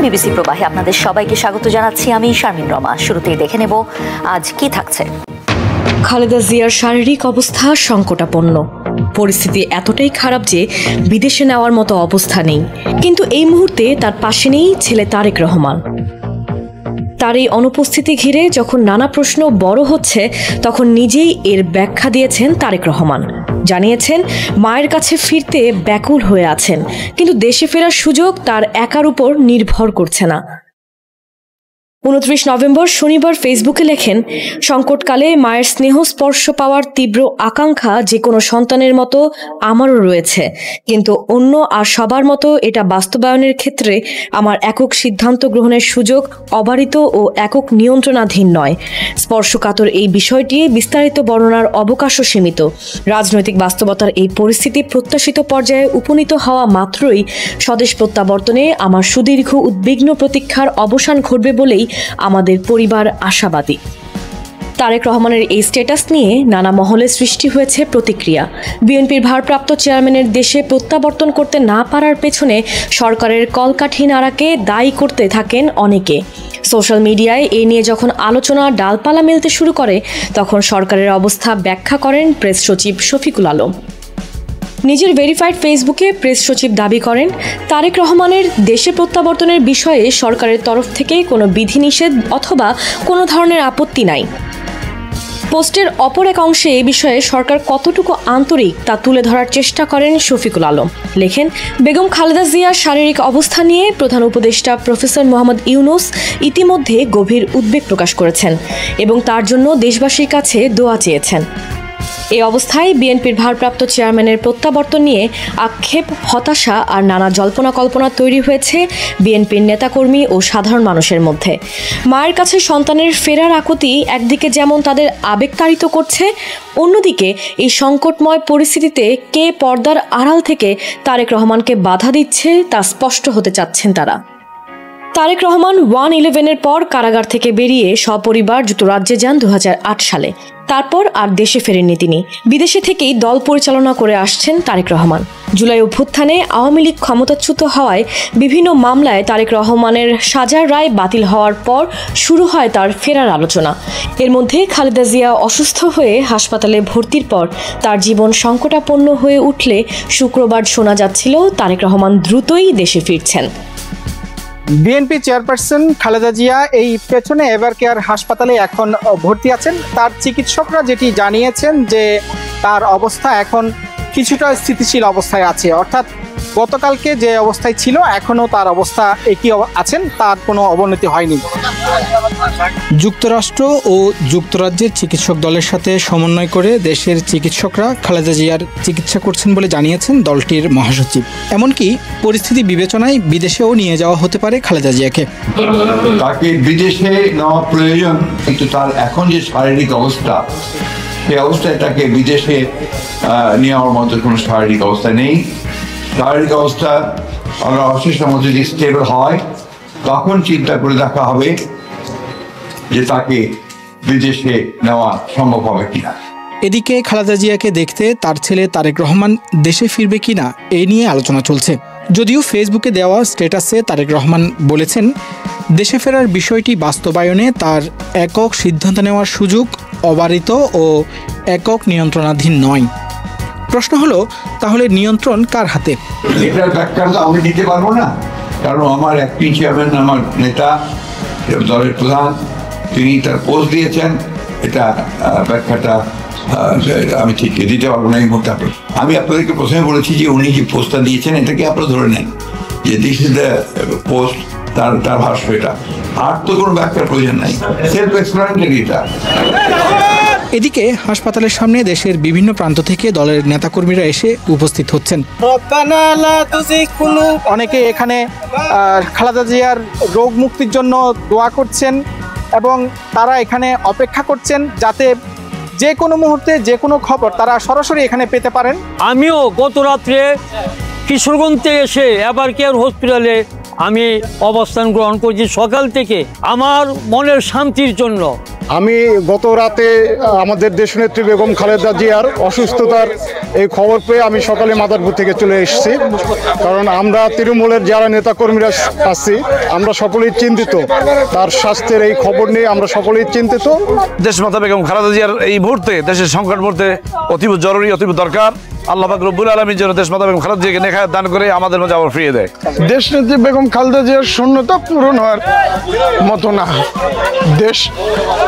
BBC প্রবাহে আপনাদের সবাইকে স্বাগত জানাচ্ছি। আমি শারমিন রমা। শুরুতেই দেখে নেব আজ কি থাকছে। খালেদা জিয়ার শারীরিক অবস্থা সংকটাপন্ন। পরিস্থিতি এতটাই খারাপ যে বিদেশে নেওয়ার মতো অবস্থা নেই। কিন্তু এই মুহূর্তে তার পাশে নেই ছেলে তারেক রহমান। তার এই অনুপস্থিতি ঘিরে যখন নানা প্রশ্ন বড় হচ্ছে, তখন নিজেই এর ব্যাখ্যা দিয়েছেন তারেক রহমান। জানিয়েছেন মায়ের কাছে ফিরতে ব্যাকুল হয়ে আছেন, কিন্তু দেশে ফেরার সুযোগ তার একার উপর নির্ভর করছে না। 29 নভেম্বর শনিবার ফেসবুকে লেখেন, সংকটকালে মায়ের স্নেহ স্পর্শ পাওয়ার তীব্র আকাঙ্ক্ষা যে কোনো সন্তানের মতো আমারও রয়েছে, কিন্তু অন্য আর সবার মতো এটা বাস্তবায়নের ক্ষেত্রে আমার একক সিদ্ধান্ত গ্রহণের সুযোগ অবারিত ও একক নিয়ন্ত্রণাধীন নয়। স্পর্শকাতর এই বিষয়টি বিস্তারিত বর্ণনার অবকাশও সীমিত। রাজনৈতিক বাস্তবতার এই পরিস্থিতি প্রত্যাশিত পর্যায়ে উপনীত হওয়া মাত্রই স্বদেশ প্রত্যাবর্তনে আমার সুদীর্ঘ উদ্বিগ্ন প্রতীক্ষার অবসান ঘটবে বলেই আমাদের পরিবার আশাবাদী। তারেক রহমানের এই স্ট্যাটাস নিয়ে নানা মহলে সৃষ্টি হয়েছে প্রতিক্রিয়া। বিএনপির ভারপ্রাপ্ত চেয়ারম্যানের দেশে প্রত্যাবর্তন করতে না পারার পেছনে সরকারের কলকাঠি নাড়াকে দায়ী করতে থাকেন অনেকে। সোশ্যাল মিডিয়ায় এ নিয়ে যখন আলোচনা ডালপালা মেলতে শুরু করে, তখন সরকারের অবস্থা ব্যাখ্যা করেন প্রেস সচিব শফিকুল আলম। নিজের ভেরিফাইড ফেসবুকে প্রেস সচিব দাবি করেন, তারেক রহমানের দেশে প্রত্যাবর্তনের বিষয়ে সরকারের তরফ থেকে কোনো বিধিনিষেধ অথবা কোনো ধরনের আপত্তি নাই। পোস্টের অপর এক অংশে এ বিষয়ে সরকার কতটুকু আন্তরিক তা তুলে ধরার চেষ্টা করেন শফিকুল আলম। লেখেন, বেগম খালেদা জিয়ার শারীরিক অবস্থা নিয়ে প্রধান উপদেষ্টা প্রফেসর মোহাম্মদ ইউনুস ইতিমধ্যে গভীর উদ্বেগ প্রকাশ করেছেন এবং তার জন্য দেশবাসীর কাছে দোয়া চেয়েছেন। এই অবস্থায় বিএনপির ভারপ্রাপ্ত চেয়ারম্যানের প্রত্যাবর্তন নিয়ে আক্ষেপ, হতাশা আর নানা জল্পনা কল্পনা তৈরি হয়েছে বিএনপির নেতাকর্মী ও সাধারণ মানুষের মধ্যে। মায়ের কাছে সন্তানের ফেরার আকুতি একদিকে যেমন তাদের আবেগতাড়িত করছে, অন্যদিকে এই সংকটময় পরিস্থিতিতে কে পর্দার আড়াল থেকে তারেক রহমানকে বাধা দিচ্ছে তা স্পষ্ট হতে চাচ্ছেন তারা। তারেক রহমান 1/11-এর পর কারাগার থেকে বেরিয়ে সপরিবার যুক্তরাজ্যে যান 2008 সালে। তারপর আর দেশে ফেরেননি তিনি। বিদেশে থেকেই দল পরিচালনা করে আসছেন তারেক রহমান। জুলাই অভ্যুত্থানে আওয়ামী লীগ ক্ষমতাচ্যুত হওয়ায় বিভিন্ন মামলায় তারেক রহমানের সাজার রায় বাতিল হওয়ার পর শুরু হয় তার ফেরার আলোচনা। এর মধ্যে খালেদা জিয়া অসুস্থ হয়ে হাসপাতালে ভর্তির পর তার জীবন সংকটাপন্ন হয়ে উঠলে শুক্রবার শোনা যাচ্ছিল তারেক রহমান দ্রুতই দেশে ফিরছেন। বিএনপি চেয়ারপারসন খালেদা জিয়া এই পেছনে এভার কেয়ার হাসপাতালে এখন ভর্তি আছেন। তার চিকিৎসকরা যেটি জানিয়েছেন যে তার অবস্থা এখন কিছুটা স্থিতিশীল অবস্থায় আছে, অর্থাৎ গতকালকে যে অবস্থায় ছিল এখনও তার অবস্থা একই আছেন, তার কোনো অবনতি হয়নি। যুক্তরাষ্ট্র ও যুক্তরাজ্যের চিকিৎসক দলের সাথে সমন্বয় করে দেশের চিকিৎসকরা খালেদা জিয়ার চিকিৎসা করছেন বলে জানিয়েছেন দলটির মহাসচিব। এমনকি পরিস্থিতি বিবেচনায় বিদেশেও নিয়ে যাওয়া হতে পারে খালেদা জিয়াকে। তাকে বিদেশে নেওয়া প্রয়োজন, কিন্তু তার এখন যে শারীরিক অবস্থা, সেই অবস্থায় তাকে বিদেশে নেওয়ার মতো কোনো শারীরিক অবস্থা নেই। শারীরিক অবস্থা আমরা অশেষের মধ্যে যদি স্টেবল হয়, তখন চিন্তা করে দেখা হবে যে তাকে বিদেশে নেওয়া সম্ভব হবে কিনা। এদিকে খালেদা জিয়াকে দেখতে তার ছেলে তারেক রহমান দেশে ফিরবে কিনা এই নিয়ে আলোচনা চলছে। যদিও ফেসবুকে দেওয়া স্ট্যাটাসে তারেক রহমান বলেছেন, দেশে ফেরার বিষয়টি বাস্তবায়নে তার একক সিদ্ধান্ত নেওয়ার সুযোগ অবারিত ও একক নিয়ন্ত্রণাধীন নয়। প্রশ্ন হলো, তাহলে নিয়ন্ত্রণ কার হাতে? এটার ব্যাখ্যা তো আমি দিতে পারবো না, কারণ আমার অ্যাক্টিং চেয়ারম্যান, আমার নেতা, দলের প্রধান, তিনি তার পোস্ট দিয়েছেন। এটা ব্যাখ্যাটা আমি ঠিক দিতে পারবো না এই মুহূর্তে। আমি আপনাদেরকে প্রথমে বলেছি যে উনি যে পোস্টটা দিয়েছেন এটাকে আপনারা ধরে নেন যে দিস ইজ দ্য পোস্ট, তার ভাষ্য এটা। আর তো কোনো ব্যাখ্যার প্রয়োজন নাই, সেলফ এক্সপ্লেনেটরি এটা। এদিকে হাসপাতালের সামনে দেশের বিভিন্ন প্রান্ত থেকে দলের নেতাকর্মীরা এসে উপস্থিত হচ্ছেন। অনেকে এখানে খালেদা জিয়ার রোগ মুক্তির জন্য দোয়া করছেন এবং তারা এখানে অপেক্ষা করছেন যাতে যে কোনো মুহূর্তে যে কোনো খবর তারা সরাসরি এখানে পেতে পারেন। আমিও গত রাত্রে কিশোরগঞ্জে এসে এভার কেয়ার হসপিটালে আমি অবস্থান গ্রহণ করছি সকাল থেকে আমার মনের শান্তির জন্য। আমি গত রাতে আমাদের দেশনেত্রী বেগম খালেদা জিয়ার অসুস্থতার এই খবর পেয়ে আমি সকালে মাদারপুর থেকে চলে এসেছি, কারণ আমরা তৃণমূলের যারা নেতাকর্মীরা আছি আমরা সকলেই চিন্তিত, তার স্বাস্থ্যের এই খবর নিয়ে আমরা সকলেই চিন্তিত। দেশমাতা বেগম খালেদা জিয়ার এই মুহূর্তে, দেশের সংকট মুহূর্তে অতীব জরুরি, অতীব দরকার। আল্লাহ পাক রব্বুল আলামিন যেন দেশমাতা বেগম খালেদা জিয়াকে নেখায়াত দান করে আমাদের মাঝে আবার ফিরিয়ে দেয়। দেশনেত্রী বেগম খালেদা জিয়ার শূন্যতা পূরণ হওয়ার মতো না, দেশ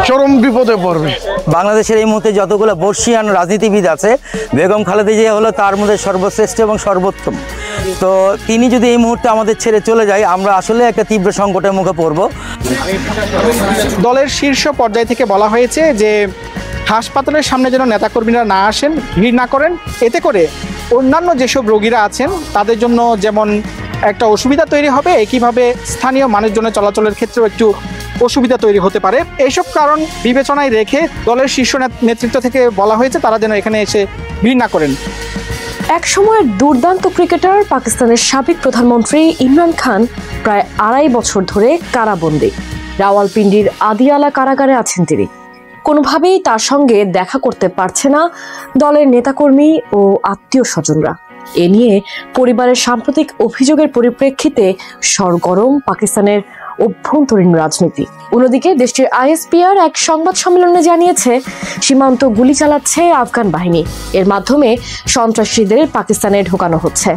চরম বিপদে পড়বে। বাংলাদেশের এই মুহূর্তে যতগুলো বর্ষিয়ান রাজনীতিবিদ আছে, বেগম খালেদা জিয়া হলো তার মধ্যে সর্বশ্রেষ্ঠ এবং সর্বোত্তম। তো তিনি যদি এই মুহূর্তে আমাদের ছেড়ে চলে যায়, আমরা আসলে একটা তীব্র সংকটের মুখে পড়ব। দলের শীর্ষ পর্যায় থেকে বলা হয়েছে যে হাসপাতালের সামনে যেন নেতাকর্মীরা না আসেন, ভিড় না করেন। এতে করে অন্যান্য যেসব রোগীরা আছেন তাদের জন্য যেমন একটা অসুবিধা তৈরি হবে, একইভাবে স্থানীয় মানুষজনের চলাচলের ক্ষেত্রেও একটু অসুবিধা তৈরি হতে পারে। এইসব কারণ বিবেচনায় রেখে দলের শীর্ষ নেতৃত্ব থেকে বলা হয়েছে তারা যেন এখানে এসে ভিড় না করেন। এক সময়ের দুর্দান্ত ক্রিকেটার পাকিস্তানের সাবেক প্রধানমন্ত্রী ইমরান খান প্রায় 2.5 বছর ধরে কারাবন্দী। রাওয়ালপিন্ডির আদিয়ালা কারাগারে আছেন তিনি। কোনোভাবেই তার সঙ্গে দেখা করতে পারছে না দলের নেতাকর্মী ও আত্মীয় স্বজনরা। এ নিয়ে পরিবারের সাম্প্রতিক অভিযোগের পরিপ্রেক্ষিতে সরগরম পাকিস্তানের অভ্যন্তরীণ রাজনীতি। অন্যদিকে দেশটির আইএসপিআর এক সংবাদ সম্মেলনে জানিয়েছে সীমান্ত গুলি চালাচ্ছে আফগান বাহিনী, এর মাধ্যমে সন্ত্রাসীদের পাকিস্তানে ঢোকানো হচ্ছে।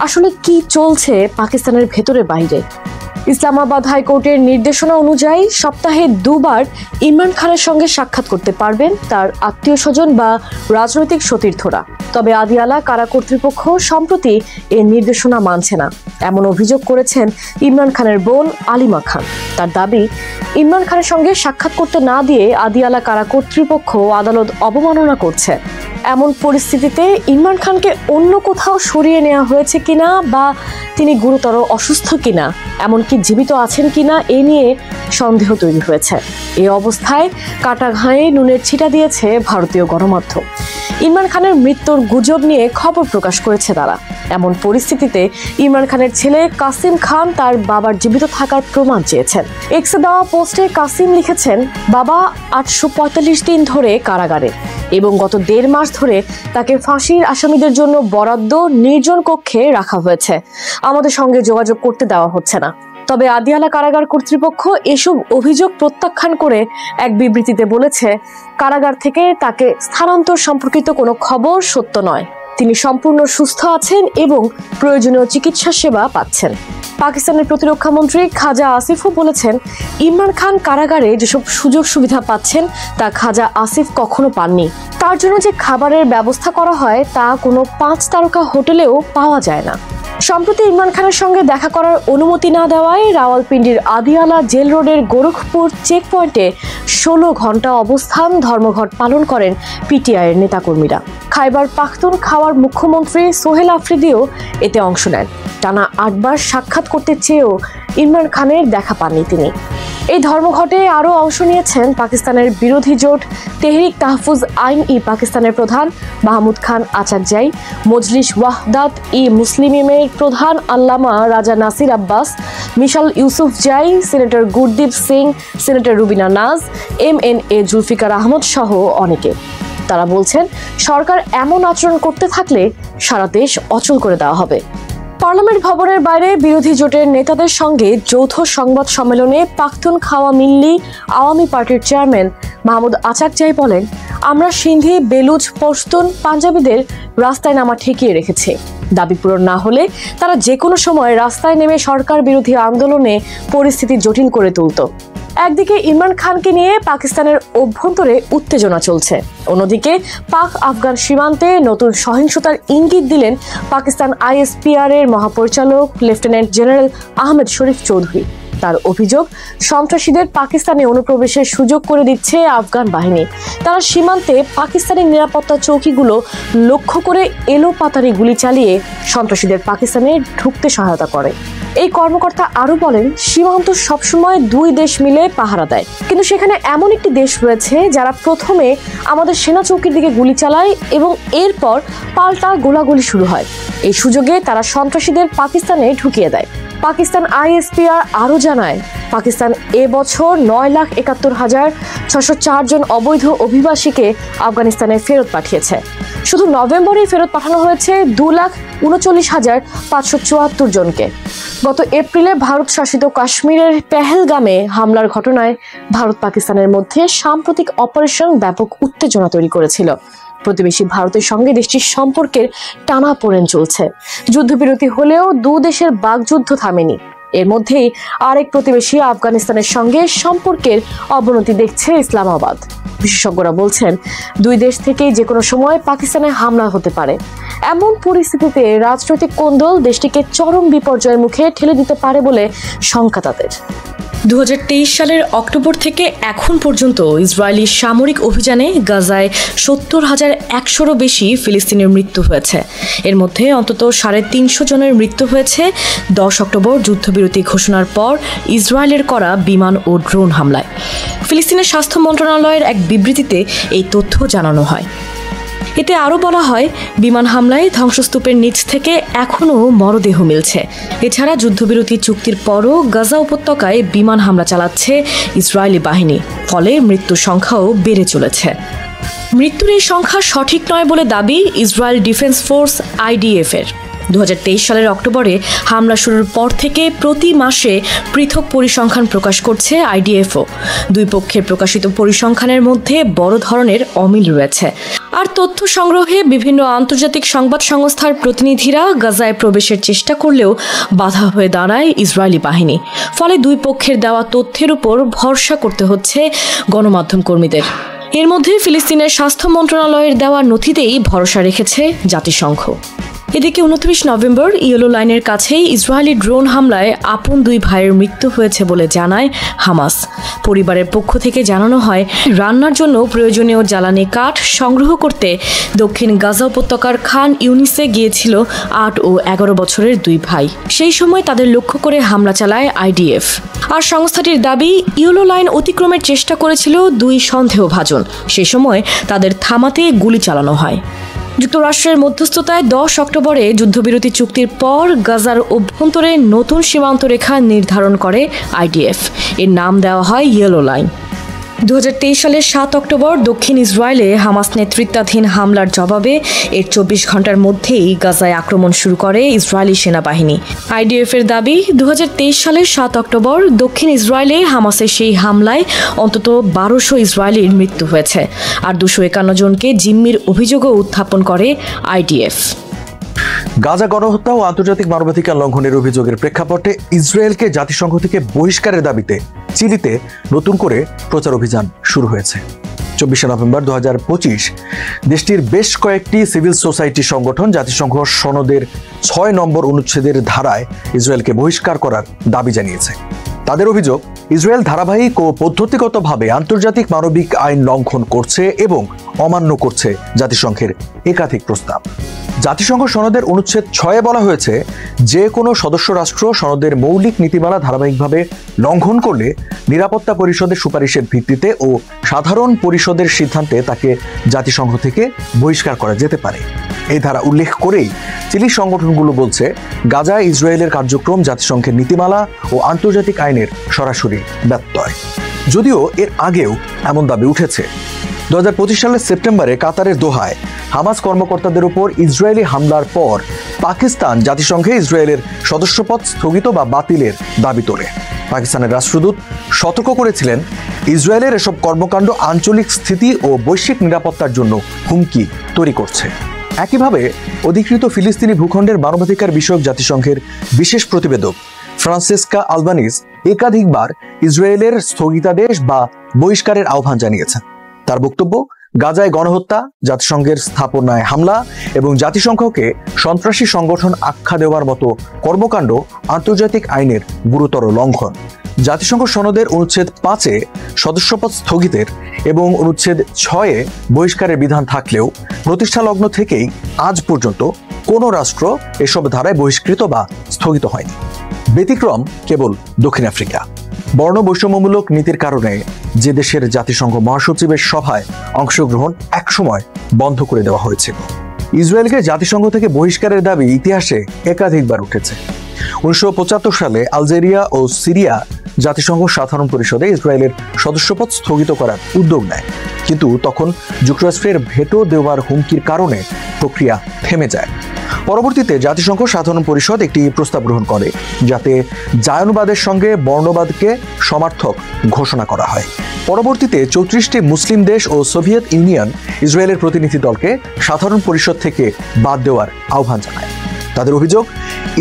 আসলে কি চলছে পাকিস্তানের ভেতরে বাইরে? ইসলামাবাদ হাইকোর্টের নির্দেশনা অনুযায়ী সপ্তাহে 2 বার ইমরান খানের সঙ্গে সাক্ষাৎ করতে পারবেন তার আত্মীয় স্বজন বা রাজনৈতিক সতীর্থরা। তবে আদিয়ালা কারা কর্তৃপক্ষ সম্প্রতি এর নির্দেশনা মানছে না, এমন অভিযোগ করেছেন ইমরান খানের বোন আলিমা খান। তার দাবি, ইমরান খানের সঙ্গে সাক্ষাৎ করতে না দিয়ে আদিয়ালা কারা কর্তৃপক্ষ আদালত অবমাননা করছে। এমন পরিস্থিতিতে ইমরান খানকে অন্য কোথাও সরিয়ে নেওয়া হয়েছে কিনা বা তিনি গুরুতর অসুস্থ কিনা, এমনকি জীবিত আছেন কিনা এ নিয়ে সন্দেহ তৈরি হয়েছে। এই অবস্থায় কাটা ঘায়ে নুনের ছিটা দিয়েছে ভারতীয় গণমাধ্যম। ইমরান খানের মৃত্যুর গুজব নিয়ে খবর প্রকাশ করেছে তারা। এমন পরিস্থিতিতে ইমরান খানের ছেলে কাসিম খান তার বাবার জীবিত থাকার প্রমাণ চেয়েছেন। এক্সে দেওয়া পোস্টে কাসিম লিখেছেন, বাবা 845 দিন ধরে কারাগারে এবং গত 1.5 মাস ধরে তাকে ফাঁসির আসামিদের জন্য বরাদ্দ নির্জন কক্ষে রাখা হয়েছে। আমাদের সঙ্গে যোগাযোগ করতে দেওয়া হচ্ছে না। তবে আদিয়ালা কারাগার কর্তৃপক্ষ এসব অভিযোগ প্রত্যাখ্যান করে এক বিবৃতিতে বলেছে, কারাগার থেকে তাকে স্থানান্তর সম্পর্কিত কোনো খবর সত্য নয়। তিনি সম্পূর্ণ সুস্থ আছেন এবং প্রয়োজনীয় চিকিৎসা সেবা পাচ্ছেন। পাকিস্তানের প্রতিরক্ষা মন্ত্রী খাজা আসিফও বলেছেন, ইমরান খান কারাগারে যেসব সুযোগ সুবিধা পাচ্ছেন তা খাজা আসিফ কখনো পাননি। তার জন্য যে খাবারের ব্যবস্থা করা হয় তা কোনো 5 তারকা হোটেলেও পাওয়া যায় না। সম্প্রতি ইমরান খানের সঙ্গে দেখা করার অনুমতি না দেওয়ায় রাওয়ালপিন্ডির আদিয়ালা জেল রোডের গোরখপুর চেক পয়েন্টে 16 ঘন্টা অবস্থান ধর্মঘট পালন করেন পিটিআইয়ের নেতাকর্মীরা। খাইবার পাখতুনখাওয়ার মুখ্যমন্ত্রী সোহেল আফ্রিদিও এতে অংশ নেন। টানা 8 বার সাক্ষাৎ করতে চেয়েও ইমরান খানের দেখা পাননি তিনি। এই ধর্মঘটে আরও অংশ নিয়েছেন পাকিস্তানের বিরোধী জোট তেহরিক তাহফুজ আইন-ই পাকিস্তানের প্রধান মাহমুদ খান আচাকজাই, মজলিস ওয়াহদাত ই মুসলিমের প্রধান আল্লামা রাজা নাসির আব্বাস, মিশাল ইউসুফজাই, সিনেটর গুরদীপ সিং, সিনেটর রুবিনা নাজ, MNA জুলফিকার আহমদ সহ অনেকে। তারা বলছেন, সরকার এমন আচরণ করতে থাকলে সারা দেশ অচল করে দেওয়া হবে। পার্লামেন্ট ভবনের বাইরে বিরোধী জোটের নেতাদের সঙ্গে যৌথ সংবাদ সম্মেলনে পাখতুনখাওয়া মিল্লি আওয়ামী পার্টির চেয়ারম্যান মাহমুদ আচাকজাই বলেন, আমরা সিন্ধি, বেলুচ, পশতুন, পাঞ্জাবিদের রাস্তায় নামা ঠেকিয়ে রেখেছি। দাবি পূরণ না হলে তারা যে কোনো সময় রাস্তায় নেমে সরকার বিরোধী আন্দোলনে পরিস্থিতি জটিল করে তুলত। একদিকে ইমরান খানকে নিয়ে পাকিস্তানের অভ্যন্তরে উত্তেজনা চলছে, অন্যদিকে পাক আফগান সীমান্তে নতুন সহিংসতার ইঙ্গিত দিলেন পাকিস্তান আইএসপিআর এর মহাপরিচালক লেফটেন্যান্ট জেনারেল আহমেদ শরীফ চৌধুরী। তার অভিযোগ, সন্ত্রাসীদের পাকিস্তানে অনুপ্রবেশের সুযোগ করে দিচ্ছে আফগান বাহিনী। তারা সীমান্তে পাকিস্তানি নিরাপত্তা চৌকিগুলো লক্ষ্য করে এলোপাতাড়ি গুলি চালিয়ে সন্ত্রাসীদের পাকিস্তানে ঢুকতে সহায়তা করে। এই কর্মকর্তা আরো বলেন, সীমান্ত সবসময় 2 দেশ মিলে পাহারা দেয়, কিন্তু সেখানে এমন একটি দেশ রয়েছে যারা প্রথমে আমাদের সেনা চৌকির দিকে গুলি চালায় এবং এরপর পাল্টা গোলাগুলি শুরু হয়। এই সুযোগে তারা সন্ত্রাসীদের পাকিস্তানে ঢুকিয়ে দেয়। পাকিস্তান ISPR আরও জানায়, পাকিস্তান এবছর 9,71,604 জন অবৈধ অভিবাসীকে আফগানিস্তানে ফেরত পাঠিয়েছে। শুধু নভেম্বরেই ফেরত পাঠানো হয়েছে 2,39,574 জনকে। গত এপ্রিলে ভারত শাসিত কাশ্মীরের পেহেলগামে হামলার ঘটনায় ভারত পাকিস্তানের মধ্যে সাম্প্রতিক অপারেশন ব্যাপক উত্তেজনা তৈরি করেছিল। প্রতিবেশী ভারতের সঙ্গে দেশটির সম্পর্কের টানাপোড়েন চলছে। যুদ্ধবিরতি হলেও দু দেশের বাকযুদ্ধ থামেনি। এর মধ্যেই আরেক প্রতিবেশী আফগানিস্তানের সঙ্গে সম্পর্কের অবনতি দেখছে ইসলামাবাদ। বিশেষজ্ঞরা বলছেন, দুই দেশ থেকেই যে কোনো সময় পাকিস্তানে হামলা হতে পারে। এমন পরিস্থিতিতে রাজনৈতিক কোন্দল দেশটিকে চরম বিপর্যয়ের মুখে ঠেলে দিতে পারে বলে শঙ্কা তাদের। 2023 সালের অক্টোবর থেকে এখন পর্যন্ত ইসরায়েলি সামরিক অভিযানে গাজায় 70,100-এরও বেশি ফিলিস্তিনের মৃত্যু হয়েছে। এর মধ্যে অন্তত 350 জনের মৃত্যু হয়েছে 10 অক্টোবর যুদ্ধবিরতি ঘোষণার পর ইসরায়েলের করা বিমান ও ড্রোন হামলায়। ফিলিস্তিনের স্বাস্থ্য মন্ত্রণালয়ের এক বিবৃতিতে এই তথ্য জানানো হয়। এতে আরও বলা হয়, বিমান হামলায় ধ্বংসস্তূপের নিচ থেকে এখনও মরদেহ মিলছে। এছাড়া যুদ্ধবিরতি চুক্তির পরও গাজা উপত্যকায় বিমান হামলা চালাচ্ছে ইসরায়েলি বাহিনী, ফলে মৃত্যুর সংখ্যাও বেড়ে চলেছে। মৃত্যুর এই সংখ্যা সঠিক নয় বলে দাবি ইসরায়েল ডিফেন্স ফোর্স IDF-এর। 2023 সালের অক্টোবরে হামলা শুরুর পর থেকে প্রতি মাসে পৃথক পরিসংখ্যান প্রকাশ করছে IDF-ও। দুই পক্ষের প্রকাশিত পরিসংখ্যানের মধ্যে বড় ধরনের অমিল রয়েছে। আর তথ্য সংগ্রহে বিভিন্ন আন্তর্জাতিক সংবাদ সংস্থার প্রতিনিধিরা গাজায় প্রবেশের চেষ্টা করলেও বাধা হয়ে দাঁড়ায় ইসরায়েলি বাহিনী। ফলে দুই পক্ষের দেওয়া তথ্যের উপর ভরসা করতে হচ্ছে গণমাধ্যম কর্মীদের। এর মধ্যে ফিলিস্তিনের স্বাস্থ্য মন্ত্রণালয়ের দেওয়া নথিতেই ভরসা রেখেছে জাতিসংঘ। এদিকে 29 নভেম্বর ইয়েলো লাইনের কাছেই ইসরায়েলি ড্রোন হামলায় আপন দুই ভাইয়ের মৃত্যু হয়েছে বলে জানায় হামাস। পরিবারের পক্ষ থেকে জানানো হয়, রান্নার জন্য প্রয়োজনীয় জ্বালানি কাঠ সংগ্রহ করতে দক্ষিণ গাজা উপত্যকার খান ইউনিসে গিয়েছিল 8 ও 11 বছরের দুই ভাই। সেই সময় তাদের লক্ষ্য করে হামলা চালায় IDF। আর সংস্থাটির দাবি, ইয়েলো লাইন অতিক্রমের চেষ্টা করেছিল দুই সন্দেহভাজন। সে সময় তাদের থামাতে গুলি চালানো হয়। যুক্তরাষ্ট্রের মধ্যস্থতায় 10 অক্টোবরে যুদ্ধবিরতি চুক্তির পর গাজার অভ্যন্তরে নতুন সীমান্ত রেখা নির্ধারণ করে IDF। এর নাম দেওয়া হয় ইয়েলো লাইন। 2023 সালের 7 অক্টোবর দক্ষিণ ইসরায়েলে হামাস নেতৃত্বাধীন হামলার জবাবে এর 24 ঘন্টার মধ্যেই গাজায় আক্রমণ শুরু করে ইসরায়েলি সেনাবাহিনী। IDF-এর দাবি, 2023 সালের 7 অক্টোবর দক্ষিণ ইসরায়েলে হামাসের সেই হামলায় অন্তত 1200 ইসরায়েলির মৃত্যু হয়েছে। আর 251 জনকে জিম্মির অভিযোগও উত্থাপন করে IDF। গাজা গণহত্যা ও আন্তর্জাতিক মানবাধিকার লঙ্ঘনের অভিযোগের প্রেক্ষাপটে ইসরায়েলকে জাতিসংঘ থেকে বহিষ্কারের দাবিতে চিলিতে নতুন করে প্রচার অভিযান শুরু হয়েছে। 24 নভেম্বর 2025 দেশটির বেশ কয়েকটি সিভিল সোসাইটি সংগঠন জাতিসংঘ সনদের 6 নম্বর অনুচ্ছেদের ধারায় ইসরায়েলকে বহিষ্কার করার দাবি জানিয়েছে। তাদের অভিযোগ, ইসরায়েল ধারাবাহিক ও পদ্ধতিগতভাবে আন্তর্জাতিক মানবিক আইন লঙ্ঘন করছে এবং অমান্য করছে জাতিসংঘের একাধিক প্রস্তাব। জাতিসংঘ সনদের অনুচ্ছেদ 6-এ বলা হয়েছে, যে কোনো সদস্য রাষ্ট্র সনদের মৌলিক নীতিমালা ধারাবাহিকভাবে লঙ্ঘন করলে নিরাপত্তা পরিষদের সুপারিশের ভিত্তিতে ও সাধারণ পরিষদের সিদ্ধান্তে তাকে জাতিসংঘ থেকে বহিষ্কার করা যেতে পারে। এই ধারা উল্লেখ করেই চিলি সংগঠনগুলো বলছে, গাজায় ইসরায়েলের কার্যক্রম জাতিসংঘের নীতিমালা ও আন্তর্জাতিক আইনের সরাসরি ব্যত্যয়। যদিও এর আগেও এমন দাবি উঠেছে। 2025 সালের সেপ্টেম্বরে কাতারের দোহায় হামাস কর্মকর্তাদের উপর ইসরায়েলি হামলার পর পাকিস্তান জাতিসংঘে ইসরায়েলের সদস্যপদ স্থগিত বা বাতিলের দাবি তোলে। পাকিস্তানের রাষ্ট্রদূত সতর্ক করেছিলেন, ইসরায়েলের এসব কর্মকাণ্ড আঞ্চলিক স্থিতি ও বৈশ্বিক নিরাপত্তার জন্য হুমকি তৈরি করছে। একইভাবে অধিকৃত ফিলিস্তিনি ভূখণ্ডের মানবাধিকার বিষয়ক জাতিসংঘের বিশেষ প্রতিবেদক ফ্রান্সেস্কা আলবানিজ একাধিকবার ইসরায়েলের স্থগিতাদেশ বা বহিষ্কারের আহ্বান জানিয়েছেন। তার বক্তব্য, গাজায় গণহত্যা, জাতিসংঘের স্থাপনায় হামলা এবং জাতিসংঘকে সন্ত্রাসী সংগঠন আখ্যা দেওয়ার মতো কর্মকাণ্ড আন্তর্জাতিক আইনের গুরুতর লঙ্ঘন। জাতিসংঘ সনদের অনুচ্ছেদ 5-এ সদস্যপদ স্থগিতের এবং অনুচ্ছেদ 6-এ বহিষ্কারের বিধান থাকলেও প্রতিষ্ঠা লগ্ন থেকেই আজ পর্যন্ত কোনো রাষ্ট্র এসব ধারায় বহিষ্কৃত বা স্থগিত হয়নি। ব্যতিক্রম কেবল দক্ষিণ আফ্রিকা। বর্ণ বৈষম্যমূলক নীতির কারণে যে দেশের জাতিসংঘ মহাসচিবের সভায় অংশগ্রহণ একসময় বন্ধ করে দেওয়া হয়েছিল। ইসরায়েলকে জাতিসংঘ থেকে বহিষ্কারের দাবি ইতিহাসে একাধিকবার উঠেছে। 1975 সালে আলজেরিয়া ও সিরিয়া জাতিসংঘ সাধারণ পরিষদে ইসরায়েলের সদস্যপদ স্থগিত করার উদ্যোগ নেয়, কিন্তু তখন যুক্তরাষ্ট্রের ভেটো দেওয়ার হুমকির কারণে প্রক্রিয়া থেমে যায়। পরবর্তীতে জাতিসংঘ সাধারণ পরিষদ একটি প্রস্তাব গ্রহণ করে যাতে জায়নবাদের সঙ্গে বর্ণবাদকে সমার্থক ঘোষণা করা হয়। পরবর্তীতে 34টি মুসলিম দেশ ও সোভিয়েত ইউনিয়ন ইসরায়েলের প্রতিনিধি দলকে সাধারণ পরিষদ থেকে বাদ দেওয়ার আহ্বান জানায়। তাদের অভিযোগ,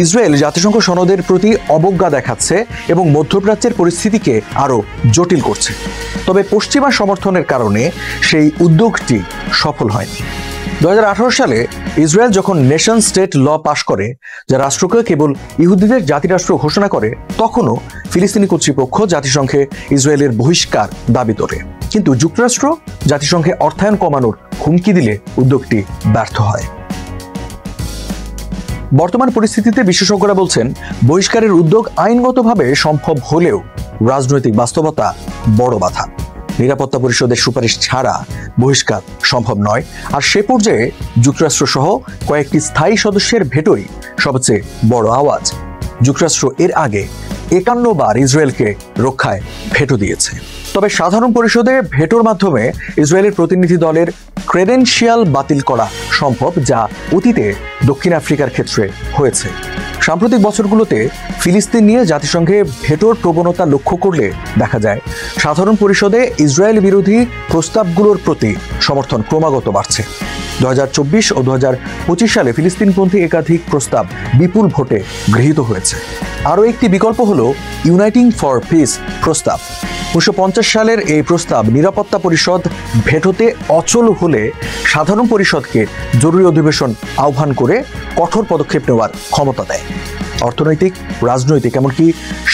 ইসরায়েল জাতিসংঘ সনদের প্রতি অবজ্ঞা দেখাচ্ছে এবং মধ্যপ্রাচ্যের পরিস্থিতিকে আরও জটিল করছে। তবে পশ্চিমা সমর্থনের কারণে সেই উদ্যোগটি সফল হয়নি। 2018 সালে ইসরায়েল যখন নেশন স্টেট ল পাশ করে, যা রাষ্ট্রকে কেবল ইহুদিদের জাতিরাষ্ট্র ঘোষণা করে, তখনও ফিলিস্তিনি কর্তৃপক্ষ জাতিসংঘে ইসরায়েলের বহিষ্কার দাবি তোলে। কিন্তু যুক্তরাষ্ট্র জাতিসংঘে অর্থায়ন কমানোর হুমকি দিলে উদ্যোগটি ব্যর্থ হয়। বর্তমান পরিস্থিতিতে বিশেষজ্ঞরা বলছেন, বহিষ্কারের উদ্যোগ আইনগতভাবে সম্ভব হলেও রাজনৈতিক বাস্তবতা বড় বাধা। নিরাপত্তা পরিষদের সুপারিশ ছাড়া বহিষ্কার সম্ভব নয়, আর সে পর্যায়ে যুক্তরাষ্ট্র সহ কয়েকটি স্থায়ী সদস্যের ভেটোই সবচেয়ে বড় আওয়াজ। যুক্তরাষ্ট্র এর আগে 51 বার ইসরায়েলকে রক্ষায় ভেটো দিয়েছে। তবে সাধারণ পরিষদে ভেটোর মাধ্যমে ইসরায়েলের প্রতিনিধি দলের ক্রেডেনশিয়াল বাতিল করা সম্ভব, যা অতীতে দক্ষিণ আফ্রিকার ক্ষেত্রে হয়েছে। সাম্প্রতিক বছরগুলোতে ফিলিস্তিন নিয়ে জাতিসংঘে ভেটোর প্রবণতা লক্ষ্য করলে দেখা যায় সাধারণ পরিষদে ইসরায়েল বিরোধী প্রস্তাবগুলোর প্রতি সমর্থন ক্রমাগত বাড়ছে। 2024 ও 2025 সালে ফিলিস্তিনপন্থী একাধিক প্রস্তাব বিপুল ভোটে গৃহীত হয়েছে। আরও একটি বিকল্প হল ইউনাইটিং ফর পিস প্রস্তাব। 1950 সালের এই প্রস্তাব নিরাপত্তা পরিষদ ভেটোতে অচল হলে সাধারণ পরিষদকে জরুরি অধিবেশন আহ্বান করে কঠোর পদক্ষেপ নেওয়ার ক্ষমতা দেয়। অর্থনৈতিক, রাজনৈতিক, এমনকি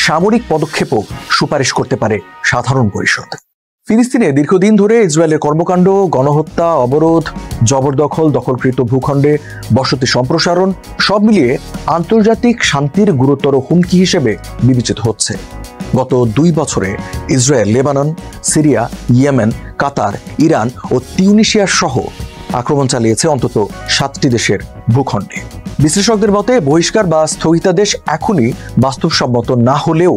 সামরিক পদক্ষেপও সুপারিশ করতে পারে সাধারণ পরিষদ। ফিলিস্তিনে দীর্ঘদিন ধরে ইসরায়েলের কর্মকাণ্ড, গণহত্যা, অবরোধ, জবরদখল, দখলকৃত ভূখণ্ডে বসতি সম্প্রসারণ সব মিলিয়ে আন্তর্জাতিক শান্তির গুরুতর হুমকি হিসেবে বিবেচিত হচ্ছে। গত 2 বছরে ইসরায়েল লেবানন, সিরিয়া, ইয়েমেন, কাতার, ইরান ও তিউনিসিয়া সহ আক্রমণ চালিয়েছে অন্তত 7টি দেশের ভূখণ্ডে। বিশ্লেষকদের মতে বহিষ্কার বা স্থগিতাদেশ এখনই বাস্তবসম্মত না হলেও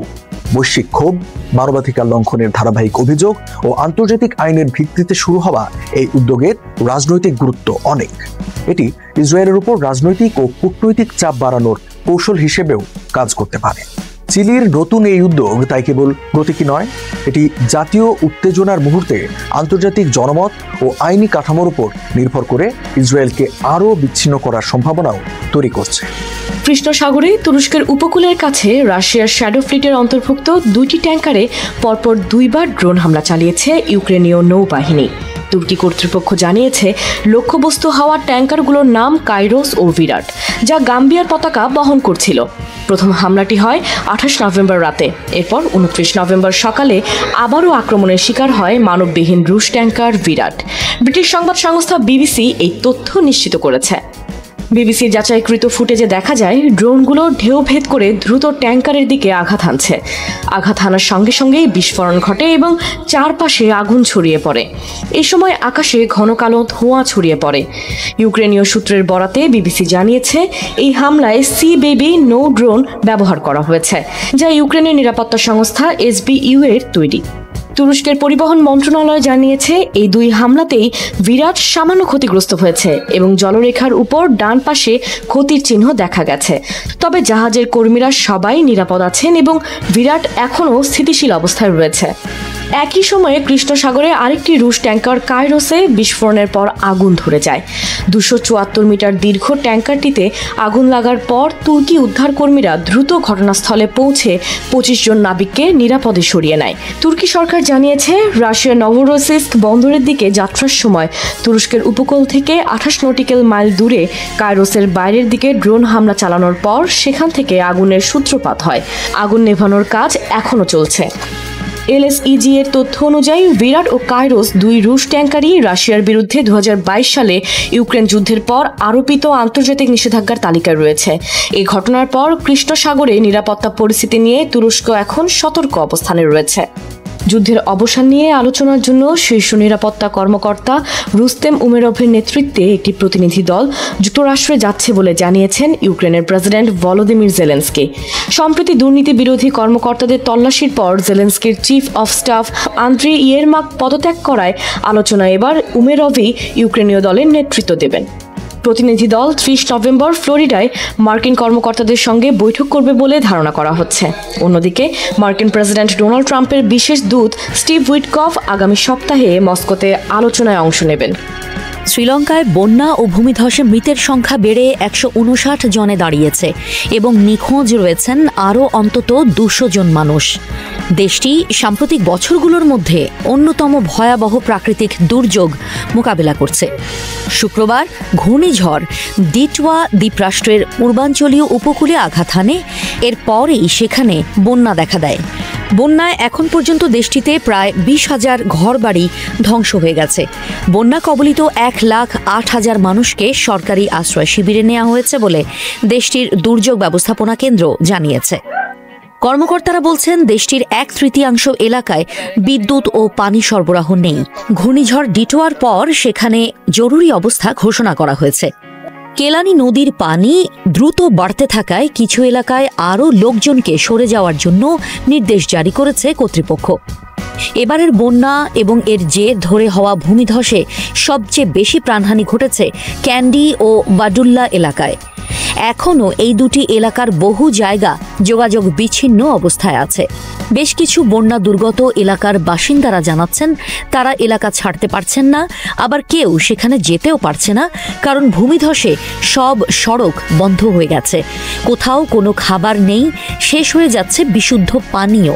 বৈশ্বিক ক্ষোভ, মানবাধিকার লঙ্ঘনের ধারাবাহিক অভিযোগ ও আন্তর্জাতিক আইনের ভিত্তিতে শুরু হওয়া এই উদ্যোগের রাজনৈতিক গুরুত্ব অনেক। এটি ইসরায়েলের উপর রাজনৈতিক ও কূটনৈতিক চাপ বাড়ানোর কৌশল হিসেবেও কাজ করতে পারে। চিলির নতুন এই উদ্যোগ তাই কেবল প্রতীকী নয়, এটি জাতীয় উত্তেজনার মুহূর্তে আন্তর্জাতিক জনমত ও আইনি কাঠামোর উপর নির্ভর করে ইসরায়েলকে আরও বিচ্ছিন্ন করার সম্ভাবনাও তৈরি করছে। কৃষ্ণ সাগরে তুরস্কের উপকূলের কাছে রাশিয়ার শ্যাডো ফ্লিটের অন্তর্ভুক্ত 2টি ট্যাঙ্কারে পরপর 2 বার ড্রোন হামলা চালিয়েছে ইউক্রেনীয় নৌবাহিনী। তুর্কি কর্তৃপক্ষ জানিয়েছে লক্ষ্যবস্তু হওয়া ট্যাঙ্কারগুলোর নাম কাইরোস ও ভিরাট, যা গাম্বিয়ার পতাকা বহন করছিল। প্রথম হামলাটি হয় 28 নভেম্বর রাতে। এরপর 29 নভেম্বর সকালে আবারও আক্রমণের শিকার হয় মানববিহীন রুশ ট্যাঙ্কার ভিরাট। ব্রিটিশ সংবাদ সংস্থা বিবিসি এই তথ্য নিশ্চিত করেছে। বিবিসির যাচাইকৃত ফুটেজে দেখা যায় ড্রোনগুলো ঢেউ ভেদ করে দ্রুত ট্যাঙ্কারের দিকে আঘাত হানছে। আঘাত হানার সঙ্গে সঙ্গেই বিস্ফোরণ ঘটে এবং চারপাশে আগুন ছড়িয়ে পড়ে। এই সময় আকাশে ঘন কালো ধোঁয়া ছড়িয়ে পড়ে। ইউক্রেনীয় সূত্রের বরাতে বিবিসি জানিয়েছে এই হামলায় সি বেবি নৌ ড্রোন ব্যবহার করা হয়েছে, যা ইউক্রেনের নিরাপত্তা সংস্থা SBU এর তৈরি। তুরস্কের পরিবহন মন্ত্রণালয় জানিয়েছে এই 2 হামলাতেই ভিরাট সামান্য ক্ষতিগ্রস্ত হয়েছে এবং জলরেখার উপর ডান পাশে ক্ষতির চিহ্ন দেখা গেছে। তবে জাহাজের কর্মীরা সবাই নিরাপদ আছেন এবং ভিরাট এখনও স্থিতিশীল অবস্থায় রয়েছে। একই সময়ে কৃষ্ণ সাগরে আরেকটি রুশ ট্যাঙ্কার কাইরোসে বিস্ফোরণের পর আগুন ধরে যায়। 274 মিটার দীর্ঘ ট্যাঙ্কারটিতে আগুন লাগার পর তুর্কি উদ্ধারকর্মীরা দ্রুত ঘটনাস্থলে পৌঁছে 25 জন নাবিককে নিরাপদে সরিয়ে নেয়। তুর্কি সরকার জানিয়েছে রাশিয়ার নভরোসিস্ক বন্দরের দিকে যাত্রার সময় তুরস্কের উপকূল থেকে 28 নটিক্যাল মাইল দূরে কাইরোসের বাইরের দিকে ড্রোন হামলা চালানোর পর সেখান থেকে আগুনের সূত্রপাত হয়। আগুন নেভানোর কাজ এখনও চলছে। LSEG এর তথ্য অনুযায়ী ভিরাট ও কাইরোস 2 রুশ ট্যাঙ্কারই রাশিয়ার বিরুদ্ধে 2022 সালে ইউক্রেন যুদ্ধের পর আরোপিত আন্তর্জাতিক নিষেধাজ্ঞার তালিকায় রয়েছে। এই ঘটনার পর কৃষ্ণ সাগরে নিরাপত্তা পরিস্থিতি নিয়ে তুরস্ক এখন সতর্ক অবস্থানে রয়েছে। যুদ্ধের অবসান নিয়ে আলোচনার জন্য শীর্ষ নিরাপত্তা কর্মকর্তা রুস্তেম উমেরভের নেতৃত্বে একটি প্রতিনিধি দল যুক্তরাষ্ট্রে যাচ্ছে বলে জানিয়েছেন ইউক্রেনের প্রেসিডেন্ট ভলোদিমির জেলেনস্কি। সম্প্রতি দুর্নীতি বিরোধী কর্মকর্তাদের তল্লাশির পর জেলেনস্কির চিফ অফ স্টাফ আন্দ্রি ইয়েরমাক পদত্যাগ করায় আলোচনায় এবার উমেরভই ইউক্রেনীয় দলের নেতৃত্ব দেবেন। প্রতিনিধি দল 30 নভেম্বর ফ্লোরিডায় মার্কিন কর্মকর্তাদের সঙ্গে বৈঠক করবে বলে ধারণা করা হচ্ছে। অন্যদিকে মার্কিন প্রেসিডেন্ট ডোনাল্ড ট্রাম্পের বিশেষ দূত স্টিভ উইটকফ আগামী সপ্তাহে মস্কোতে আলোচনায় অংশ নেবেন। শ্রীলঙ্কায় বন্যা ও ভূমিধসে মৃতের সংখ্যা বেড়ে 159 জনে দাঁড়িয়েছে এবং নিখোঁজ রয়েছেন আরও অন্তত 200 জন মানুষ। দেশটি সাম্প্রতিক বছরগুলোর মধ্যে অন্যতম ভয়াবহ প্রাকৃতিক দুর্যোগ মোকাবেলা করছে। শুক্রবার ঘূর্ণিঝড় ডিটওয়া দ্বীপরাষ্ট্রের পূর্বাঞ্চলীয় উপকূলে আঘাত হানে, এরপরেই সেখানে বন্যা দেখা দেয়। বন্যায় এখন পর্যন্ত দেশটিতে প্রায় 20,000 ঘরবাড়ি ধ্বংস হয়ে গেছে। বন্যা কবলিত 1,08,000 মানুষকে সরকারি আশ্রয় শিবিরে নেওয়া হয়েছে বলে দেশটির দুর্যোগ ব্যবস্থাপনা কেন্দ্র জানিয়েছে। কর্মকর্তারা বলছেন দেশটির 1/3 এলাকায় বিদ্যুৎ ও পানি সরবরাহ নেই। ঘূর্ণিঝড় ডিটোয়ার পর সেখানে জরুরি অবস্থা ঘোষণা করা হয়েছে। কেলানি নদীর পানি দ্রুত বাড়তে থাকায় কিছু এলাকায় আরও লোকজনকে সরে যাওয়ার জন্য নির্দেশ জারি করেছে কর্তৃপক্ষ। এবারের বন্যা এবং এর জের ধরে হওয়া ভূমিধসে সবচেয়ে বেশি প্রাণহানি ঘটেছে ক্যান্ডি ও বাডুল্লা এলাকায়। এখনও এই দুটি এলাকার বহু জায়গা যোগাযোগ বিচ্ছিন্ন অবস্থায় আছে। বেশ কিছু বন্যা দুর্গত এলাকার বাসিন্দারা জানাচ্ছেন তারা এলাকা ছাড়তে পারছেন না, আবার কেউ সেখানে যেতেও পারছে না, কারণ ভূমিধসে সব সড়ক বন্ধ হয়ে গেছে। কোথাও কোনো খাবার নেই, শেষ হয়ে যাচ্ছে বিশুদ্ধ পানীয়।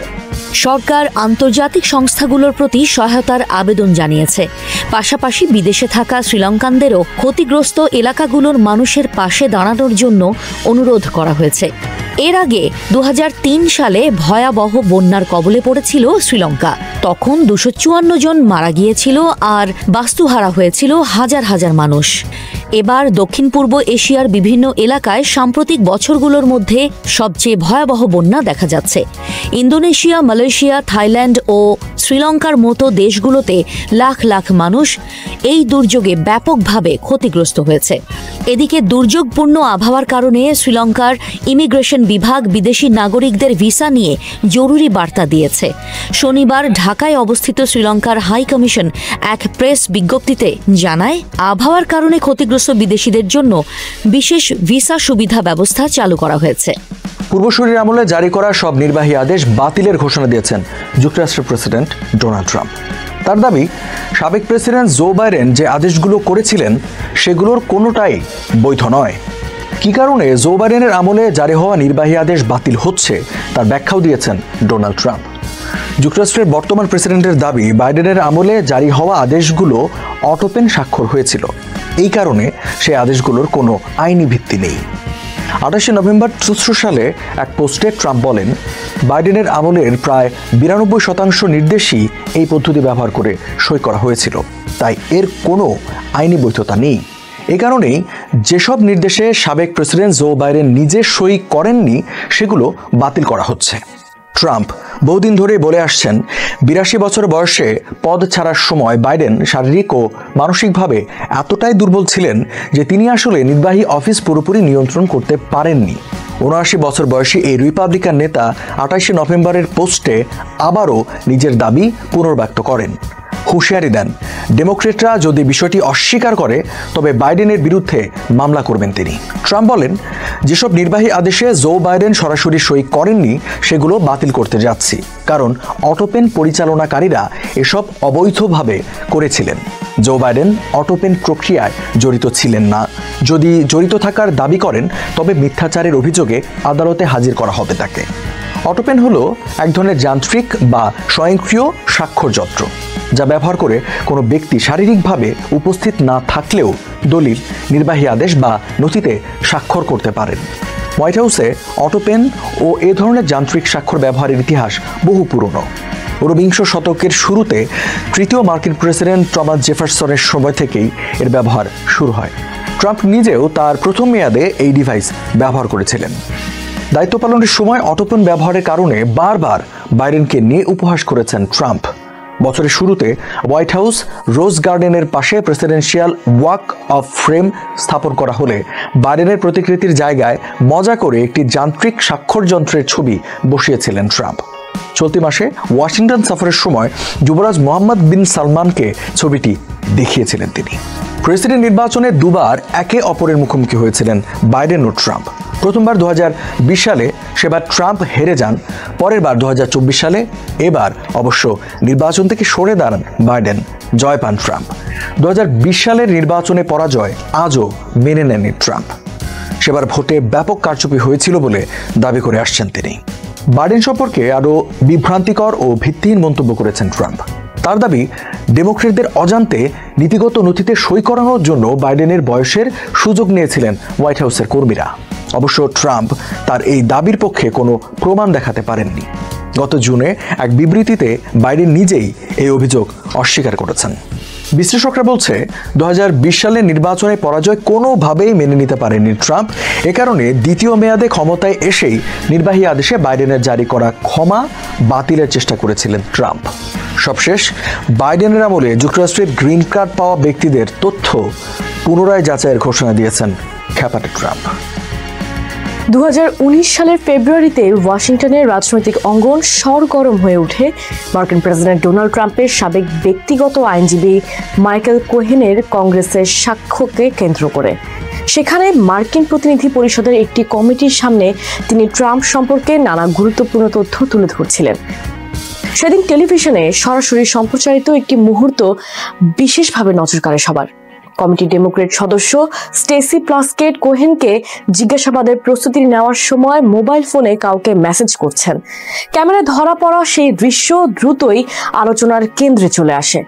সরকার আন্তর্জাতিক সংস্থাগুলোর প্রতি সহায়তার আবেদন জানিয়েছে। পাশাপাশি বিদেশে থাকা শ্রীলঙ্কানদেরও ক্ষতিগ্রস্ত এলাকাগুলোর মানুষের পাশে দাঁড়ানোর জন্য অনুরোধ করা হয়েছে। এর আগে 2003 সালে ভয়াবহ বন্যার কবলে পড়েছিল শ্রীলঙ্কা। তখন 254 জন মারা গিয়েছিল আর বাস্তুহারা হয়েছিল হাজার হাজার মানুষ। এবার দক্ষিণ পূর্ব এশিয়ার বিভিন্ন এলাকায় সাম্প্রতিক বছরগুলোর মধ্যে সবচেয়ে ভয়াবহ বন্যা দেখা যাচ্ছে। ইন্দোনেশিয়া, মালয়েশিয়া, থাইল্যান্ড ও শ্রীলঙ্কার মতো দেশগুলোতে লাখ লাখ মানুষ এই দুর্যোগে ব্যাপকভাবে ক্ষতিগ্রস্ত হয়েছে। এদিকে দুর্যোগপূর্ণ আবহাওয়ার কারণে শ্রীলঙ্কার ইমিগ্রেশন বিভাগ বিদেশি নাগরিকদের ভিসা নিয়ে জরুরি বার্তা দিয়েছে। শনিবার ঢাকায় অবস্থিত শ্রীলঙ্কার হাই কমিশন এক প্রেস বিজ্ঞপ্তিতে জানায়, আবহাওয়ার কারণে ক্ষতিগ্রস্ত বিদেশিদের জন্য বিশেষ ভিসা সুবিধা ব্যবস্থা চালু করা হয়েছে। পূর্বসূরির আমলে জারি করা সব নির্বাহী আদেশ বাতিলের ঘোষণা দিয়েছেন যুক্তরাষ্ট্রের প্রেসিডেন্ট ডোনাল্ড ট্রাম্প। তার দাবি, সাবেক প্রেসিডেন্ট জো বাইডেন যে আদেশগুলো করেছিলেন সেগুলোর কোনোটাই বৈধ নয়। কী কারণে জো বাইডেনের আমলে জারি হওয়া নির্বাহী আদেশ বাতিল হচ্ছে তার ব্যাখ্যাও দিয়েছেন ডোনাল্ড ট্রাম্প। যুক্তরাষ্ট্রের বর্তমান প্রেসিডেন্টের দাবি, বাইডেনের আমলে জারি হওয়া আদেশগুলো অটোপেন স্বাক্ষর হয়েছিল, এই কারণে সেই আদেশগুলোর কোনো আইনি ভিত্তি নেই। 28 নভেম্বর 2014 সালে এক পোস্টে ট্রাম্প বলেন, বাইডেনের আমলের প্রায় 92% নির্দেশই এই পদ্ধতি ব্যবহার করে সই করা হয়েছিল, তাই এর কোনো আইনি বৈধতা নেই। এ কারণেই যেসব নির্দেশে সাবেক প্রেসিডেন্ট জো বাইডেন নিজে সই করেননি সেগুলো বাতিল করা হচ্ছে। ট্রাম্প বহুদিন ধরে বলে আসছেন, 82 বছর বয়সে পদ ছাড়ার সময় বাইডেন শারীরিক ও মানসিকভাবে এতটাই দুর্বল ছিলেন যে তিনি আসলে নির্বাহী অফিস পুরোপুরি নিয়ন্ত্রণ করতে পারেননি। 79 বছর বয়সী এই রিপাবলিকান নেতা 28 নভেম্বরের পোস্টে আবারও নিজের দাবি পুনর্ব্যক্ত করেন। হুঁশিয়ারি দেন, ডেমোক্রেটরা যদি বিষয়টি অস্বীকার করে তবে বাইডেনের বিরুদ্ধে মামলা করবেন তিনি। ট্রাম্প বলেন, যেসব নির্বাহী আদেশে জো বাইডেন সরাসরি সই করেননি সেগুলো বাতিল করতে যাচ্ছি, কারণ অটোপেন পরিচালনাকারীরা এসব অবৈধভাবে করেছিলেন। জো বাইডেন অটোপেন প্রক্রিয়ায় জড়িত ছিলেন না। যদি জড়িত থাকার দাবি করেন তবে মিথ্যাচারের অভিযোগে আদালতে হাজির করা হবে তাকে। অটোপেন হলো এক ধরনের যান্ত্রিক বা স্বয়ংক্রিয় স্বাক্ষর যন্ত্র, যা ব্যবহার করে কোনো ব্যক্তি শারীরিকভাবে উপস্থিত না থাকলেও দলিল, নির্বাহী আদেশ বা নথিতে স্বাক্ষর করতে পারেন। হোয়াইট হাউসে অটোপেন ও এ ধরনের যান্ত্রিক স্বাক্ষর ব্যবহারের ইতিহাস বহু পুরনো। 19বিংশ শতকের শুরুতে তৃতীয় মার্কিন প্রেসিডেন্ট টমাস জেফারসনের সময় থেকেই এর ব্যবহার শুরু হয়। ট্রাম্প নিজেও তার প্রথম মেয়াদে এই ডিভাইস ব্যবহার করেছিলেন। দায়িত্ব পালনের সময় অটোপেন ব্যবহারের কারণে বারবার বাইডেনকে নিয়ে উপহাস করেছেন ট্রাম্প। বছরের শুরুতে হোয়াইট হাউস রোজ গার্ডেনের পাশে প্রেসিডেন্সিয়াল ওয়াক অফ ফ্রেম স্থাপন করা হলে বাইডেনের প্রতিকৃতির জায়গায় মজা করে একটি যান্ত্রিক স্বাক্ষর যন্ত্রের ছবি বসিয়েছিলেন ট্রাম্প। চলতি মাসে ওয়াশিংটন সফরের সময় যুবরাজ মোহাম্মদ বিন সালমানকে ছবিটি দেখিয়েছিলেন তিনি। প্রেসিডেন্ট নির্বাচনে দুবার একে অপরের মুখোমুখি হয়েছিলেন বাইডেন ও ট্রাম্প। প্রথমবার 2020 সালে, সেবার ট্রাম্প হেরে যান। পরের বার 2024 সালে, এবার অবশ্য নির্বাচন থেকে সরে দাঁড়ান বাইডেন, জয় পান ট্রাম্প। 2020 সালের নির্বাচনে পরাজয় আজও মেনে নেননি ট্রাম্প। সেবার ভোটে ব্যাপক কারচুপি হয়েছিল বলে দাবি করে আসছেন তিনি। বাইডেন সম্পর্কে আরও বিভ্রান্তিকর ও ভিত্তিহীন মন্তব্য করেছেন ট্রাম্প। তার দাবি, ডেমোক্রেটদের অজান্তে নীতিগত নথিতে সই করানোর জন্য বাইডেনের বয়সের সুযোগ নিয়েছিলেন হোয়াইট হাউসের কর্মীরা। অবশ্য ট্রাম্প তার এই দাবির পক্ষে কোনো প্রমাণ দেখাতে পারেননি। গত জুনে এক বিবৃতিতে বাইডেন নিজেই এই অভিযোগ অস্বীকার করেছেন। বিশ্লেষকরা বলছে 2020 সালের নির্বাচনে পরাজয় কোনোভাবেই মেনে নিতে পারেননি ট্রাম্প। এ কারণে দ্বিতীয় মেয়াদে ক্ষমতায় এসেই নির্বাহী আদেশে বাইডেনের জারি করা ক্ষমা বাতিলের চেষ্টা করেছিলেন ট্রাম্প। সবশেষ বাইডেনের আমলে যুক্তরাষ্ট্রের গ্রিন কার্ড পাওয়া ব্যক্তিদের তথ্য পুনরায় যাচাইয়ের ঘোষণা দিয়েছেন খ্যাপাটে ট্রাম্প। 2019 সালের ফেব্রুয়ারিতে ওয়াশিংটনের রাজনৈতিক অঙ্গন সরগরম হয়ে ওঠে মার্কিন প্রেসিডেন্ট ডোনাল্ড ট্রাম্পের সাবেক ব্যক্তিগত আইনজীবী মাইকেল কোহেনের কংগ্রেসের সাক্ষ্যকে কেন্দ্র করে। সেখানে মার্কিন প্রতিনিধি পরিষদের একটি কমিটির সামনে তিনি ট্রাম্প সম্পর্কে নানা গুরুত্বপূর্ণ তথ্য তুলে ধরছিলেন। সেদিন টেলিভিশনে সরাসরি সম্প্রচারিত একটি মুহূর্ত বিশেষভাবে নজর কাড়ে সবার। কমিটির ডেমোক্রেট সদস্য স্টেসি প্লাস্কেট কোহেনকে জিজ্ঞাসাবাদের প্রস্তুতি নেওয়ার সময় মোবাইল ফোনে কাউকে মেসেজ করছেন। ক্যামেরায় ধরা পড়া সেই দৃশ্য দ্রুতই আলোচনার কেন্দ্রে চলে আসে।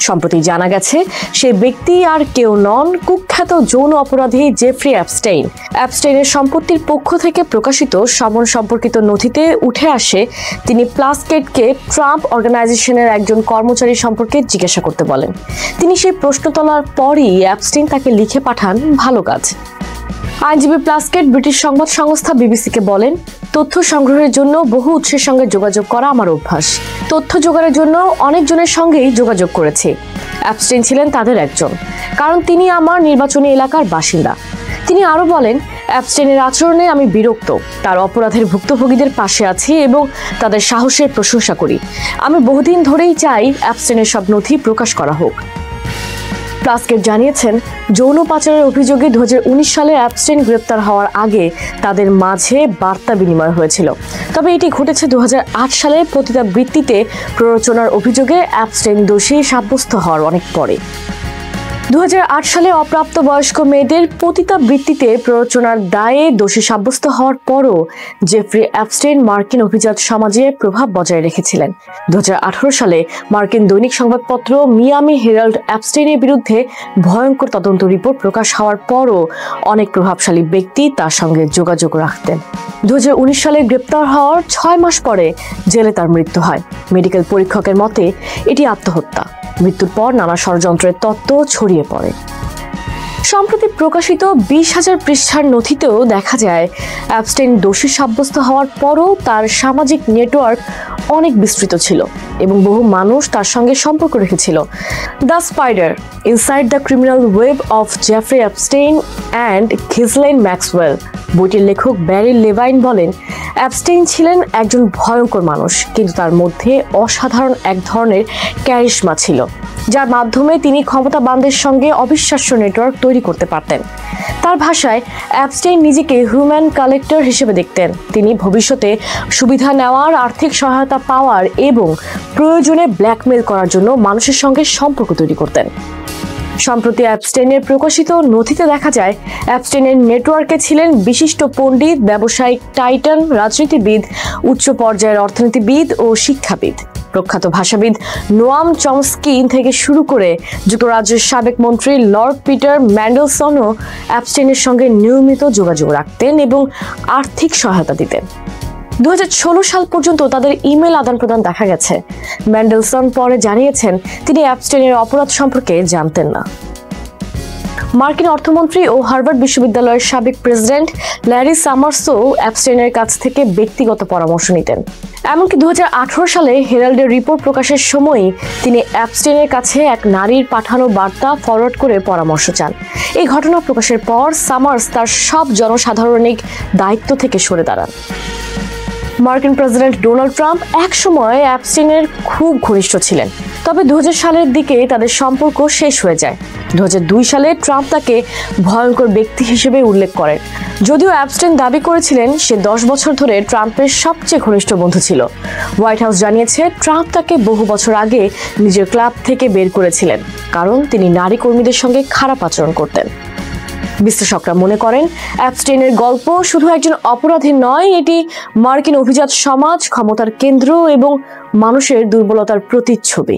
সম্প্রতি জানা গেছে সেই ব্যক্তি আর কেউ নন, কুখ্যাত যৌন অপরাধী জেফ্রি অ্যাপস্টেইন। অ্যাপস্টেইনের সম্পত্তির পক্ষ থেকে প্রকাশিত সমন সম্পর্কিত নথিতে উঠে আসে তিনি প্লাস্কেটকে ট্রাম্প অর্গানাইজেশনের একজন কর্মচারী সম্পর্কে জিজ্ঞাসা করতে বলেন। তিনি সেই প্রশ্ন তোলার পরই অ্যাপস্টেইন তাকে লিখে পাঠান, ভালো কাজ। আইনজীবী প্লাস্কেট ব্রিটিশ সংবাদ সংস্থা বিবিসিকে বলেন, তথ্য সংগ্রহের জন্য বহু উৎসের সঙ্গে যোগাযোগ করা আমার অভ্যাস। তথ্য জোগাড়ের জন্য অনেকজনের সঙ্গেই যোগাযোগ করেছি। অ্যাপস্টেইন ছিলেন তাদের একজন, কারণ তিনি আমার নির্বাচনী এলাকার বাসিন্দা। তিনি আরও বলেন, অ্যাপস্টেইনের আচরণে আমি বিরক্ত। তার অপরাধের ভুক্তভোগীদের পাশে আছি এবং তাদের সাহসের প্রশংসা করি। আমি বহুদিন ধরেই চাই অ্যাপস্টেইনের সব নথি প্রকাশ করা হোক। প্লাস্কেট জানিয়েছেন, যৌন পাচারের অভিযোগে 2019 সালে অ্যাপস্টেইন গ্রেপ্তার হওয়ার আগে তাদের মাঝে বার্তা বিনিময় হয়েছিল। তবে এটি ঘটেছে 2008 সালে পতিতাবৃত্তিতে প্ররোচনার অভিযোগে অ্যাপস্টেইন দোষী সাব্যস্ত হওয়ার অনেক পরে। 2008 সালে অপ্রাপ্তবয়স্ক মেয়েদের পতিতাবৃত্তিতে প্ররোচনার দায়ে দোষী সাব্যস্ত হওয়ার পরও জেফ্রি অ্যাপস্টেইন মার্কিন অভিজাত সমাজে প্রভাব বজায় রেখেছিলেন। 2018 সালে মার্কিন দৈনিক সংবাদপত্র মিয়ামি হেরাল্ড অ্যাপস্টেইনের বিরুদ্ধে ভয়ঙ্কর তদন্ত রিপোর্ট প্রকাশ হওয়ার পরও অনেক প্রভাবশালী ব্যক্তি তার সঙ্গে যোগাযোগ রাখতেন। 2019 সালে গ্রেপ্তার হওয়ার 6 মাস পরে জেলে তার মৃত্যু হয়। মেডিকেল পরীক্ষকের মতে এটি আত্মহত্যা। মৃত্যুর পর নানা ষড়যন্ত্রের তত্ত্ব ছড়িয়ে পড়ে। সম্প্রতি প্রকাশিত 20,000 পৃষ্ঠার নথিতেও দেখা যায় অ্যাপস্টেইন দোষী সাব্যস্ত হওয়ার পরও তার সামাজিক নেটওয়ার্ক অনেক বিস্তৃত ছিল এবং বহু মানুষ তার সঙ্গে সম্পর্ক রেখেছিল। The spider, inside the criminal web of Jeffrey Epstein and Ghislaine Maxwell বইটির লেখক ব্যারি লেভাইন বলেন, অ্যাপস্টেইন ছিলেন একজন ভয়ঙ্কর মানুষ, কিন্তু তার মধ্যে অসাধারণ এক ধরনের ক্যারিশমা ছিল, যার মাধ্যমে তিনি ক্ষমতাবানদের সঙ্গে অবিশ্বাস্য নেটওয়ার্ক তৈরি করতে পারতেন। তার ভাষায়, অ্যাপস্টেইন নিজেকে হিউম্যান কালেক্টর হিসেবে দেখতেন। তিনি ভবিষ্যতে সুবিধা নেওয়ার, আর্থিক সহায়তা পাওয়ার এবং প্রয়োজনে ব্ল্যাকমেল করার জন্য মানুষের সঙ্গে সম্পর্ক তৈরি করতেন। সম্প্রতি অ্যাপস্টেইনের প্রকাশিত নথিতে দেখা যায়, অ্যাপস্টেইনের নেটওয়ার্কে ছিলেন বিশিষ্ট পণ্ডিত, ব্যবসায়িক টাইটান, রাজনীতিবিদ, উচ্চ পর্যায়ের অর্থনীতিবিদ ও শিক্ষাবিদ। প্রখ্যাত ভাষাবিদ নোয়াম চমস্কি থেকে শুরু করে যুক্তরাজ্যের সাবেক মন্ত্রী লর্ড পিটার ম্যান্ডেলসনও অ্যাপস্টেইনের সঙ্গে নিয়মিত যোগাযোগ রাখতেন এবং আর্থিক সহায়তা দিতেন। 2016 সাল পর্যন্ত তাদের ইমেল আদান প্রদান দেখা গেছে। ম্যান্ডেলসন পরে জানিয়েছেন তিনি অ্যাপস্টেইনের অপরাধ সম্পর্কে জানতেন না। মার্কিন অর্থমন্ত্রী ও হার্ভার্ড বিশ্ববিদ্যালয়ের সাবেক প্রেসিডেন্ট ল্যারি সামার্সও অ্যাপস্টেইনের কাছ থেকে ব্যক্তিগত পরামর্শ নিতেন। এমনকি 2018 সালে হেরাল্ডের রিপোর্ট প্রকাশের সময়ই তিনি অ্যাপস্টেইনের কাছে এক নারীর পাঠানো বার্তা ফরওয়ার্ড করে পরামর্শ চান। এই ঘটনা প্রকাশের পর সামার্স তার সব জনসাধারণিক দায়িত্ব থেকে সরে দাঁড়ান। মার্কিন প্রেসিডেন্ট ডোনাল্ড ট্রাম্প একসময় অ্যাপস্টেইনের খুব ঘনিষ্ঠ ছিলেন, তবে 2000 সালের দিকে তাদের সম্পর্ক শেষ হয়ে যায়। 2002 সালে ট্রাম্প তাকে ভয়ঙ্কর ব্যক্তি হিসেবে উল্লেখ করেন। যদিও অ্যাপস্টেইন দাবি করেছিলেন সে 10 বছর ধরে ট্রাম্পের সবচেয়ে ঘনিষ্ঠ বন্ধু ছিল। হোয়াইট হাউস জানিয়েছে ট্রাম্প তাকে বহু বছর আগে নিজের ক্লাব থেকে বের করেছিলেন, কারণ তিনি নারী কর্মীদের সঙ্গে খারাপ আচরণ করতেন। বিশ্লেষকরা মনে করেন অ্যাপস্টেইনের গল্প শুধু একজন অপরাধী নয়, এটি মার্কিন অভিজাত সমাজ, ক্ষমতার কেন্দ্র এবং মানুষের দুর্বলতার প্রতিচ্ছবি।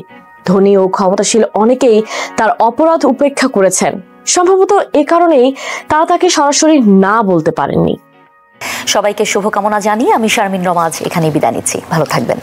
ধনী ও ক্ষমতাশীল অনেকেই তার অপরাধ উপেক্ষা করেছেন। সম্ভবত এ কারণেই তারা তাকে সরাসরি না বলতে পারেননি। সবাইকে শুভকামনা জানিয়ে আমি শারমিন রমাজ এখানেই বিদায় নিচ্ছি। ভালো থাকবেন।